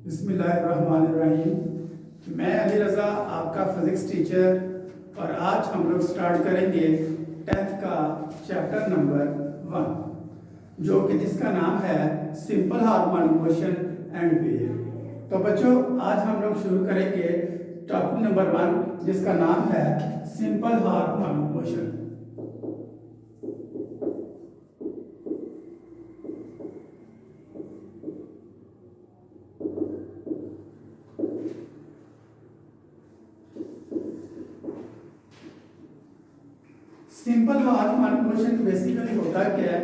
बिस्मिल्लाहिर्रहमानिर्रहीम। मैं अली रज़ा, आपका फिज़िक्स टीचर, और आज हम लोग स्टार्ट करेंगे 10th का चैप्टर नंबर 1, जो कि जिसका नाम है simple harmonic motion and wave. तो बच्चों, आज हम लोग शुरू करेंगे टॉपिक नंबर 1, जिसका नाम है simple harmonic motion. Simple harmonic motion basically होता क्या है?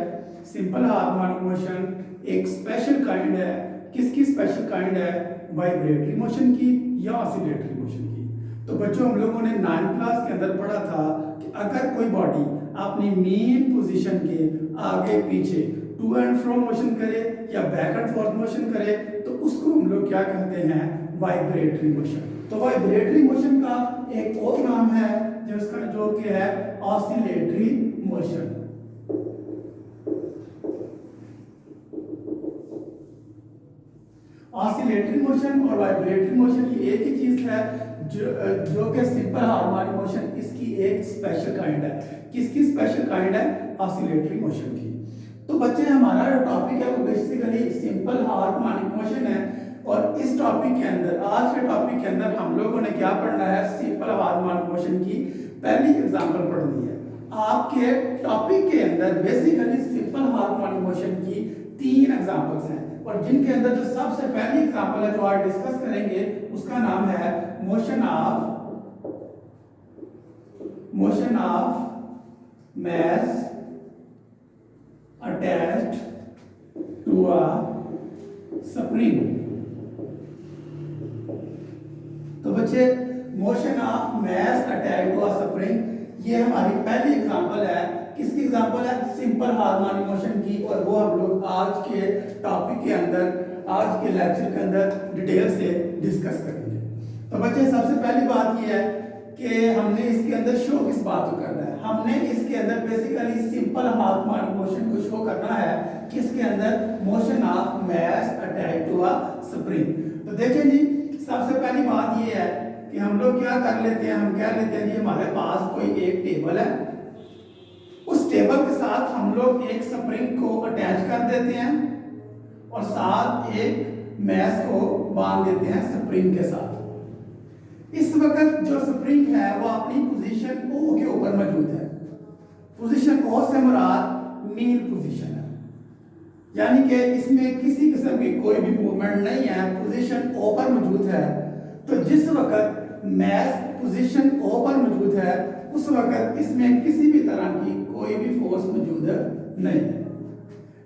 सिंपल हार्मोनिक मोशन एक स्पेशल काइंड है। किसकी स्पेशल काइंड है? वाइब्रेटरी मोशन की या ऑसिलेटरी मोशन की। तो बच्चों, हम लोगों ने 9th क्लास के अंदर पढ़ा था कि अगर कोई बॉडी अपनी मेन पोजीशन के आगे पीछे टू एंड फ्रो मोशन करे या बैक एंड फोर्थ मोशन करे तो उसको हम लोग क्या कहते हैं? Vibratory motion. तो वाइब्रेटरी मोशन का एक और नाम है जिसका जो कि है ऑसिलेटरी मोशन। ऑसिलेटरी मोशन और वाइब्रेटरी मोशन ये एक ही चीज है, जो कि सिंपल हार्मोनिक मोशन इसकी एक स्पेशल काइंड है। किसकी स्पेशल काइंड है? ऑसिलेटरी मोशन की। तो बच्चे, हमारा जो टॉपिक है वो बेसिकली सिंपल हार्मोनिक मोशन है, और इस टॉपिक के अंदर, आज के टॉपिक के अंदर हम लोगों ने क्या पढ़ना है? सिंपल हार्मोनिक मोशन की पहली एग्जांपल पढ़नी है। आपके टॉपिक के अंदर बेसिकली सिंपल हार्मोनिक मोशन की 3 एग्जांपल्स हैं, और जिनके अंदर जो सबसे पहली एग्जांपल है जो आज डिस्कस करेंगे उसका नाम है motion of mass attached to a spring। तो बच्चे, motion of mass attach to a spring, ये हमारी पहली एग्जांपल है। किसकी एग्जांपल है? सिंपल हार्मोनिक मोशन की, और वो हम लोग आज के टॉपिक के अंदर, आज के लेक्चर के अंदर डिटेल से डिस्कस करेंगे। तो बच्चे, सबसे पहली बात ये है कि हमने इसके अंदर शो किस बात को करना है? हमने इसके अंदर बेसिकली सिंपल हार्मोनिक मोशन को शो करना है। किसके अंदर? Motion of mass attach to a spring. तो देखें जी, सबसे पहली बात ये है कि हम लोग क्या कर लेते हैं? हम कह लेते हैं जी हमारे पास कोई एक टेबल है, उस टेबल के साथ हम लोग एक स्प्रिंग को अटैच कर देते हैं और साथ एक मैस को बांध देते हैं स्प्रिंग के साथ। इस वक्त जो स्प्रिंग है वो अपनी पोजीशन ओ के ऊपर मौजूद है। पोजीशन ओ से मुराद मीन पोजीशन है, यानी कि इसमें किसी किस्म की कोई भी मूवमेंट नहीं है, पोजीशन ओ पर मौजूद है। तो जिस वक्त मैस पोजीशन ओ पर मौजूद है उस वक्त इसमें किसी भी तरह की कोई भी फोर्स मौजूद नहीं है।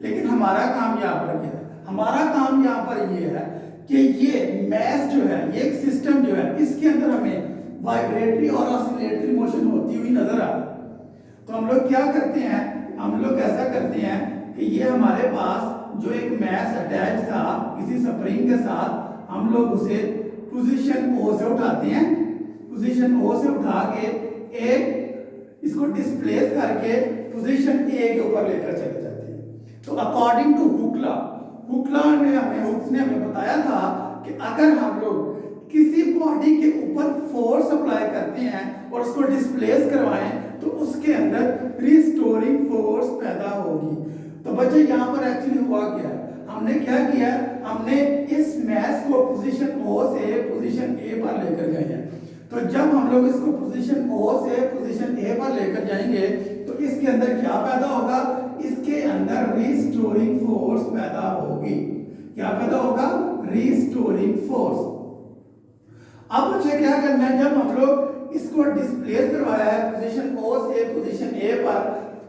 लेकिन हमारा काम यहाँ पर क्या है? हमारा काम यहाँ पर ये है कि ये मैस जो है, ये एक सिस्टम जो है, इसके अंदर हमें वाइब्रेटरी और ऑसिलेटरी मोशन होती हुई नजर आ रही है। तो हम लोग क्या करते हैं? हम लोग ऐसा करते हैं कि ये हमारे पास जो एक मैस अटैच था किसी स्प्रिंग के साथ, हम लोग उसे पोजीशन ओ से उठाते हैं। पोजीशन ओ से उठा के एक इसको डिस्प्लेस करके पोजीशन ए के ऊपर लेकर चले जाते हैं। तो अकॉर्डिंग टू हुकला ने हमें बताया था कि अगर हम लोग किसी बॉडी के ऊपर फोर्स अप्लाई करते हैं और उसको डिस्प्लेस करवाएं तो उसके अंदर रिस्टोरिंग फोर्स पैदा होगी। तो बच्चे, यहाँ पर एक्चुअली हुआ क्या है? हमने क्या किया? हमने इस मैस को पोजीशन ओ से पोजीशन ए पर लेकर गए हैं। तो जब हम लोग इसको पोजीशन ओ से पोजीशन ए पर लेकर जाएंगे तो इसके अंदर क्या पैदा होगा? इसके अंदर रिस्टोरिंग फोर्स पैदा होगी। क्या पैदा होगा? Restoring force. अब मुझे क्या करना है? जब हम लोग इसको डिस्प्लेस करवाया है पोजीशन ओ से पोजीशन ए पर,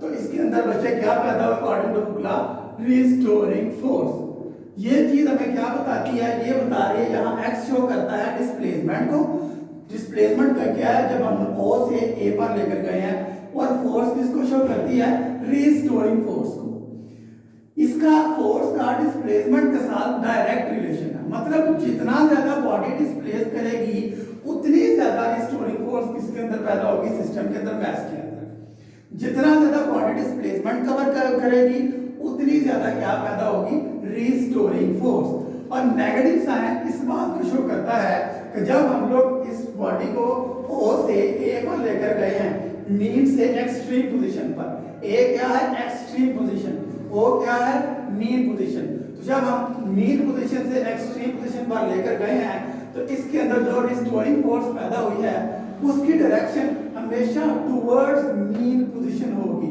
तो इसके अंदर बच्चे क्या पैदा होगा? According to Hooke law, restoring force. ये चीज हमें क्या बताती है? ये बता रही है, यहाँ एक्स शो करता है डिस्प्लेसमेंट को। डिस्प्लेसमेंट का क्या है? जब हम ओ से ए पर लेकर गए हैं, और फोर्स किसको शो करती है? रिस्टोरिंग फोर्स को। इसका फोर्स का डिस्प्लेसमेंट के साथ डायरेक्ट रिलेशन है, मतलब जितना ज्यादा बॉडी डिस्प्लेस करेगी उतनी ज्यादा रिस्टोरिंग फोर्स किसके अंदर पैदा होगी? सिस्टम के अंदर, मैस के अंदर। जितना ज्यादा बॉडी डिस्प्लेसमेंट कवर करेगी उतनी ज्यादा क्या पैदा होगी? Restoring force. और नेगेटिव साइन इस जब हम लोग इस बॉडी को ओ से ए पर लेकर गए हैं मीन से एक्सट्रीम पोजीशन पर, ए क्या है एक्सट्रीम पोजीशन, ओ क्या है मीन पोजीशन। तो जब हम मीन पोजीशन से एक्सट्रीम पोजीशन पर लेकर गए हैं तो इसके अंदर जो रिस्टोरिंग फोर्स पैदा हुई है उसकी डायरेक्शन हमेशा टुवर्ड्स मीन पोजीशन होगी।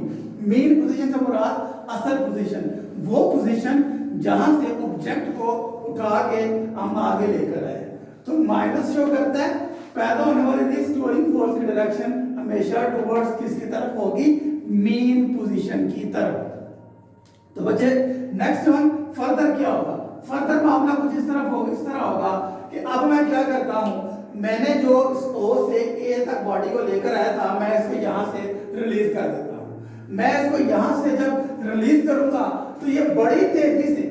मीन पोजीशन से मुराद असल पोजीशन, वो पोजीशन जहां से ऑब्जेक्ट को उठा के हम आगे लेकर आए। तो माइनस शो करता है पैदा होने वाली रिस्टोरिंग फोर्स की डायरेक्शन हमेशा टुवर्ड्स किसकी तरफ होगी, मीन पोजीशन की तरफ। तो बच्चे नेक्स्ट वन फर्दर क्या होगा, फर्दर मामला कुछ इस तरह होगा कि अब मैं क्या करता हूं, मैंने जो ओ से ए तक बॉडी को लेकर आया था मैं इसको यहां से रिलीज कर देता हूं। मैं इसको यहां से जब रिलीज करूंगा तो ये बड़ी तेजी से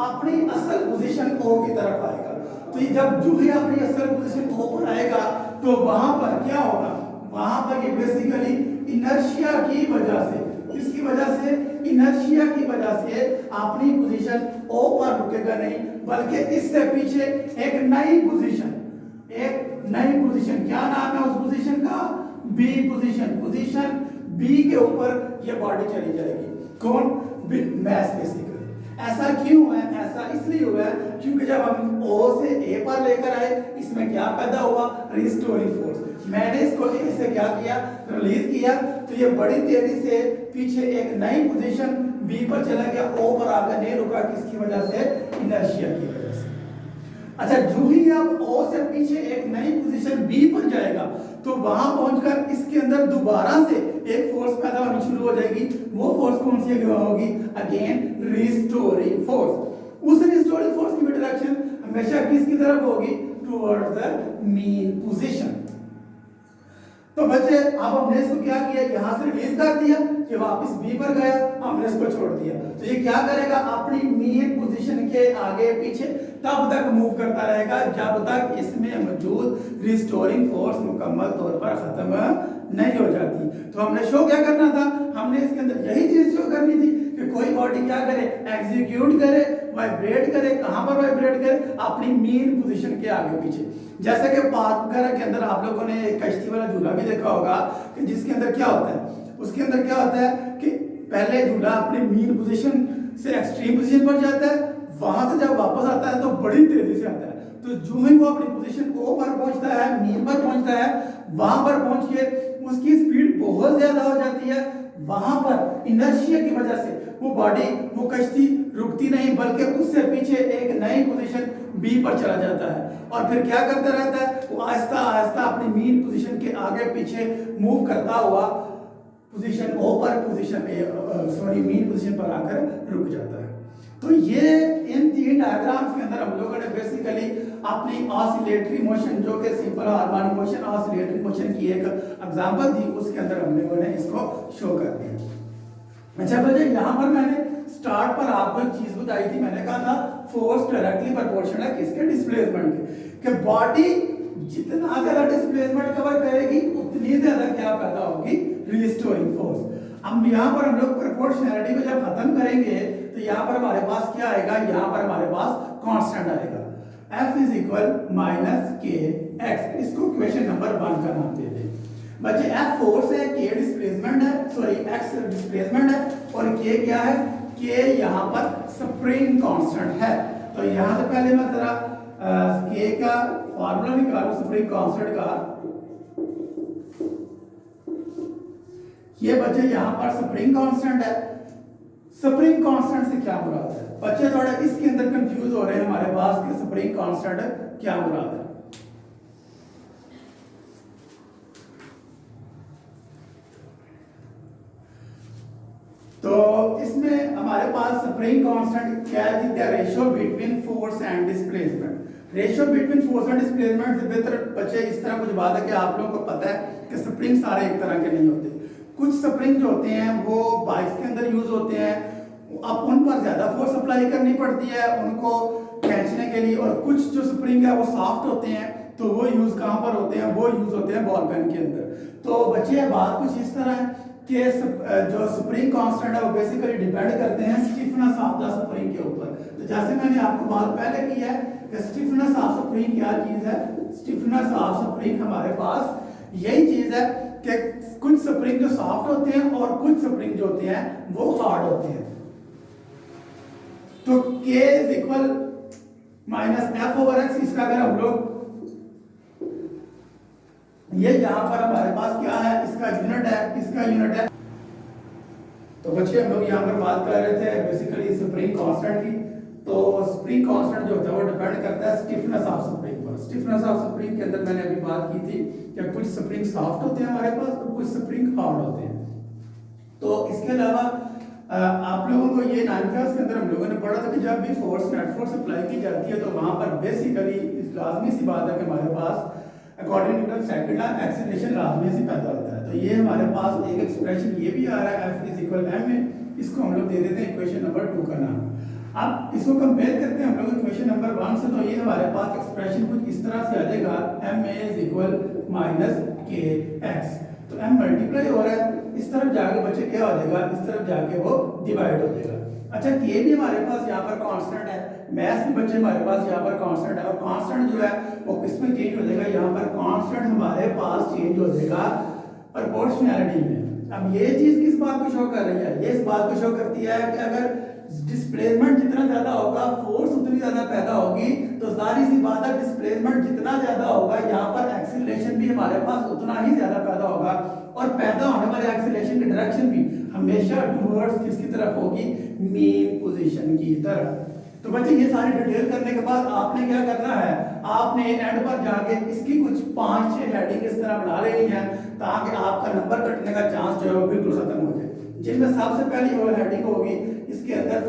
अपनी असल पोजीशन ओ की तरफ आएगा। तो ये जब जो ही अपनी असल पोजीशन ओ पर आएगा तो वहां पर क्या होगा, वहां पर ये बेसिकली इनर्शिया की वजह से, इसकी वजह से इनर्शिया की वजह से अपनी पोजीशन ओ पर रुकेगा नहीं बल्कि इससे पीछे एक नई पोजीशन क्या नाम है उस पोजीशन का, बी पोजीशन, पोजीशन बी के ऊपर ये बॉडी चली जाएगी। कौन, मैस बेसिकली। ऐसा क्यों है, ऐसा इसलिए हुआ है क्योंकि जब हम ओ से ए पर लेकर आए इसमें क्या पैदा हुआ, रिस्टोरिंग फोर्स। मैंने इसको ए से क्या किया, रिलीज किया, तो ये बड़ी तेजी से पीछे एक नई पोजीशन बी पर चला गया, ओ पर आकर नहीं रुका, किसकी वजह से, इनर्शिया की वजह से। अच्छा, जो ही अब ओ से पीछे एक नई पोजीशन बी पर जाएगा तो वहां पहुंचकर इसके अंदर दोबारा से एक फोर्स पैदा होनी शुरू हो जाएगी। वो फोर्स कौन सी होगी, अगेन रिस्टोरिंग फोर्स। उस रिस्टोरिंग फोर्स की डायरेक्शन हमेशा किसकी तरफ होगी, टुवर्ड्स द मीन पोजीशन। तो बच्चे अब हमने इसको क्या किया, यहां से रिलीज कर दिया, ये वापस बी पर गया, हमने इसको छोड़ दिया। तो ये क्या करेगा, अपनी मीन पोजीशन के आगे पीछे तब तक मूव करता रहेगा जब तक इसमें मौजूद रिस्टोरिंग फोर्स मुकम्मल तौर पर खत्म नहीं हो जाती। तो हमने शो क्या करना था, हमने इसके अंदर यही चीज शो करनी थी कि कोई बॉडी क्या करे, एग्जीक्यूट करे, वाइब्रेट करे। कहां पर वाइब्रेट करे, अपनी मीन पोजीशन के आगे पीछे। जैसे कि पार्क वगैरह के अंदर आप लोगों ने कश्ती वाला झूला भी देखा होगा कि जिसके अंदर क्या होता है, उसके अंदर क्या होता है कि पहले झूला अपनी मीन पोजीशन से एक्सट्रीम पोजीशन पर जाता है, वहां से जब वापस आता है तो बड़ी तेजी से आता है। तो जो ही वो अपनी पोजीशन ओ पर पहुंचता है, मीन पर पहुंचता है, वहां पर पहुंच के उसकी स्पीड बहुत ज्यादा हो जाती है। वहां पर इनर्शिया की वजह से वो बॉडी, वो कश्ती रुकती नहीं बल्कि उससे पीछे एक नई पोजीशन बी पर चला जाता है और फिर क्या करता रहता है, वो आहिस्ता आहिस्ता अपनी मीन पोजीशन के आगे पीछे मूव करता हुआ पोजीशन ओ पर, पोजीशन मीन पोजीशन पर आकर रुक जाता है। तो ये इन तीन डायग्राम्स के अंदर हम लोगों ने बेसिकली अपनी ऑसिलेटरी मोशन, जो कि simple harmonic motion, oscillatory motion की एक एग्जांपल थी, उसके अंदर हम लोगों ने इसको शो कर दिया। अच्छा बच्चे, यहाँ पर मैंने स्टार्ट पर आपको एक चीज बताई थी, मैंने कहा था फोर्स डायरेक्टली प्रोपोर्शनल है किसके, डिस्प्लेसमेंट के, कि बॉडी जितना ज्यादा डिस्प्लेसमेंट कवर करेगी उतनी ज्यादा क्या पैदा होगी, रिस्टोरिंग फोर्स। अब यहाँ पर हम लोग प्रोपोर्शनैलिटी को जब खत्म करेंगे तो यहाँ पर हमारे पास क्या आएगा, यहाँ पर हमारे पास कांस्टेंट आएगा, F इज इक्वल माइनस के एक्स। इसको क्वेश्चन नंबर 1 का नाम दे दें बच्चे। F फोर्स है, K डिस्प्लेसमेंट है, सॉरी X डिस्प्लेसमेंट है और K क्या है, K यहाँ पर स्प्रिंग कांस्टेंट है। तो यहाँ से पहले मैं जरा K का फॉर्मूला निकालूं स्प्रिंग कांस्टेंट का। ये बच्चे यहाँ पर स्प्रिंग कांस्टेंट है। स्प्रिंग कांस्टेंट से क्या मुराद है बच्चे, थोड़ा इसके अंदर कंफ्यूज हो रहे हैं हमारे पास कि स्प्रिंग कांस्टेंट क्या मुराद है। तो इसमें हमारे पास स्प्रिंग कांस्टेंट क्या है, the ratio between force and displacement. Ratio between force and displacement से बेहतर बच्चे इस तरह कुछ बात है कि आप लोगों को पता है कि स्प्रिंग सारे एक तरह के नहीं होते। कुछ स्प्रिंग जो होते हैं वो बाइक्स के अंदर यूज होते हैं, अब उन पर ज्यादा फोर्स अप्लाई करनी पड़ती है उनको खींचने के लिए, और कुछ जो स्प्रिंग है वो सॉफ्ट होते हैं, तो वो यूज कहां पर होते हैं, वो यूज होते हैं बॉल पेन के अंदर। तो बच्चे बात कुछ इस तरह है कि जो स्प्रिंग कांस्टेंट है वो बेसिकली डिपेंड करते हैं स्टिफनेस ऑफ द स्प्रिंग के ऊपर। तो जैसे मैंने आपको बात पहले की है कि स्टिफनेस ऑफ स्प्रिंग क्या चीज है। स्टिफनेस ऑफ स्प्रिंग हमारे पास यही चीज है कि कुछ स्प्रिंग जो सॉफ्ट होते हैं और कुछ स्प्रिंग जो होते हैं वो हार्ड होते हैं। तो K is equal minus F over x, इसका अगर हम लोग ये यहां पर हमारे पास क्या है, इसका यूनिट है, इसका यूनिट है। तो बच्चे हम लोग यहाँ पर बात कर रहे थे बेसिकली स्प्रिंग कांस्टेंट की। तो स्प्रिंग कांस्टेंट जो होता है वो डिपेंड करता है स्टिफनेस ऑफ स्प्रिंग पर। स्टिफनेस ऑफ स्प्रिंग के अंदर मैंने अभी बात की थी कि कुछ स्प्रिंग सॉफ्ट होते हैं हमारे पास और कुछ स्प्रिंग हार्ड होते हैं। तो इसके अलावा आप लोगों को ये 9th क्लास के अंदर हम लोगों ने पढ़ा था कि जब भी फोर्स नेट फोर्स अप्लाई की जाती है तो वहां पर बेसिकली लाजमी सी बात है कि हमारे पास according to Newton second law acceleration लाजमी से पैदा होता है। तो ये हमारे पास एक एक्सप्रेशन ये भी आ रहा है F इज इक्वल m में, इसको हम लोग दे देते हैं इक्वेशन नंबर 2 का नाम। अब इसको कंपेयर करते हैं हम लोग इक्वेशन नंबर 1 से। तो ये हमारे पास एक्सप्रेशन कुछ इस तरह से आ जाएगा ma is equal minus kx। तो m मल्टीप्लाई हो रहा है, इस तरफ जाके बच्चे क्या हो जाएगा, इस तरफ जाके वो डिवाइड हो जाएगा। अच्छा k भी हमारे पास यहाँ पर कांस्टेंट है, मैथ्स भी बच्चे हमारे पास यहाँ पर कांस्टेंट है और कांस्टेंट जो है वो किसमें चेंज हो जाएगा, यहाँ पर कांस्टेंट हमारे पास चेंज हो जाएगा प्रोपोर्शनैलिटी में। अब ये चीज किस बात को शो कर रही है, ये इस बात को शो करती है कि अगर डिस्प्लेसमेंट जितना ज्यादा होगा फोर्स उतनी ज्यादा पैदा होगी। तो सारी सी बात है डिस्प्लेसमेंट जितना ज्यादा होगा यहाँ पर एक्सीलरेशन भी हमारे पास उतना ही ज्यादा पैदा होगा और पैदा होने वाले एक्सीलरेशन की डायरेक्शन भी हमेशा टुवर्ड्स किसकी तरफ होगी, मीन पोजीशन की तरफ। तो बच्चे ये सारी डिटेल करने के बाद आपने क्या करना है, आपने एंड पर जाके इसकी कुछ 5-6 हेडिंग इस तरह बना लेनी है ताकि आपका नंबर कटने का चांस जो है वो बिल्कुल खत्म हो जाए। जिनमें सबसे पहली वो हेडिंग होगी इसके अंदर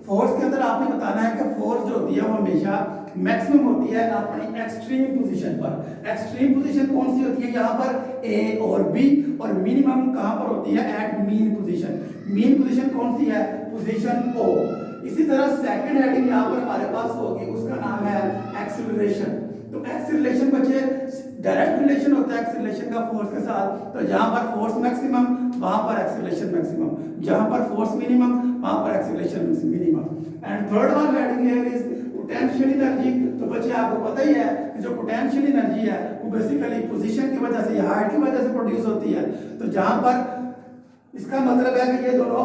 फोर्स के अंदर आपने बताना है कि फोर्स जो होती है वो हमेशा मैक्सिमम होती है अपनी एक्सट्रीम पोजीशन पर। एक्सट्रीम पोजीशन कौन सी होती है, यहाँ पर ए और बी, और मिनिमम कहाँ पर होती है, at mean position. Mean position कौन सी है, पोजीशन ओ। इसी तरह सेकंड हेडिंग यहाँ पर हमारे पास होगी, उसका नाम है एक्सीलरेशन। तो एक्सीलरेशन बच्चे डायरेक्ट रिलेशन होता है एक्सीलरेशन का फोर्स के साथ। तो जहां पर फोर्स मैक्सिमम वहां पर एक्सीलरेशन मैक्सिमम, जहां पर फोर्स मिनिमम वहां पर acceleration minimum. And third one heading here is potential energy. तो बच्चे आपको पता ही है कि जो पोटेंशियल एनर्जी है वो बेसिकली पोजीशन की वजह से या हाइट की वजह से प्रोड्यूस होती है। तो जहां पर इसका मतलब है कि ये दोनों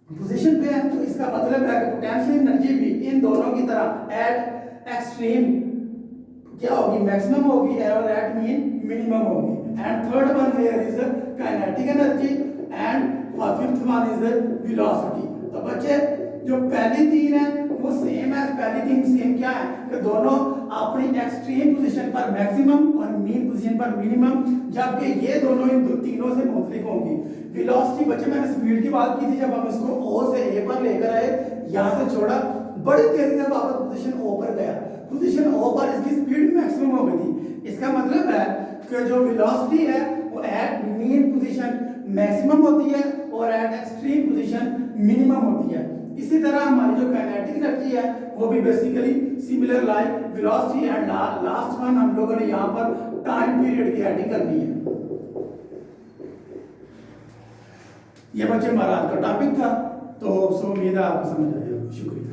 पोजीशन पे है, तो इसका मतलब है कि पोटेंशियल एनर्जी भी इन दोनों की तरह एट एक्सट्रीम क्या होगी, मैक्सिमम होगी और एट मीन मिनिमम होगी। And third one here is kinetic energy and fifth one is velocity. तो बच्चे जो पहली तीन है वो सेम है, पहली तीन सेम क्या है कि दोनों अपनी एक्सट्रीम पोजीशन पर मैक्सिमम और मीन पोजीशन पर मिनिमम, जबकि ये दोनों इन तीनों से मुख्तलिफ होंगी। वेलोसिटी बच्चे मैंने स्पीड की बात की थी, जब हम इसको ओ से ए पर लेकर आए, यहां से छोड़ा, बड़ी तेजी से वापस पोजीशन ओ पर गया, पोजीशन ओ पर इसकी स्पीड मैक्सिमम हो गई थी। इसका मतलब है कि जो वेलोसिटी है वो एट मीन पोजीशन मैक्सिमम होती है और एट एक्सट्रीम पोजीशन मिनिमम होती है। इसी तरह हमारी जो काइनेटिक एनर्जी है वो भी basically similar like velocity and last one हम लोगों ने यहाँ पर टाइम पीरियड की एडिंग करनी है। ये बच्चे हमारा आज का टॉपिक था, तो उम्मीद है आपको समझ आ गया। शुक्रिया।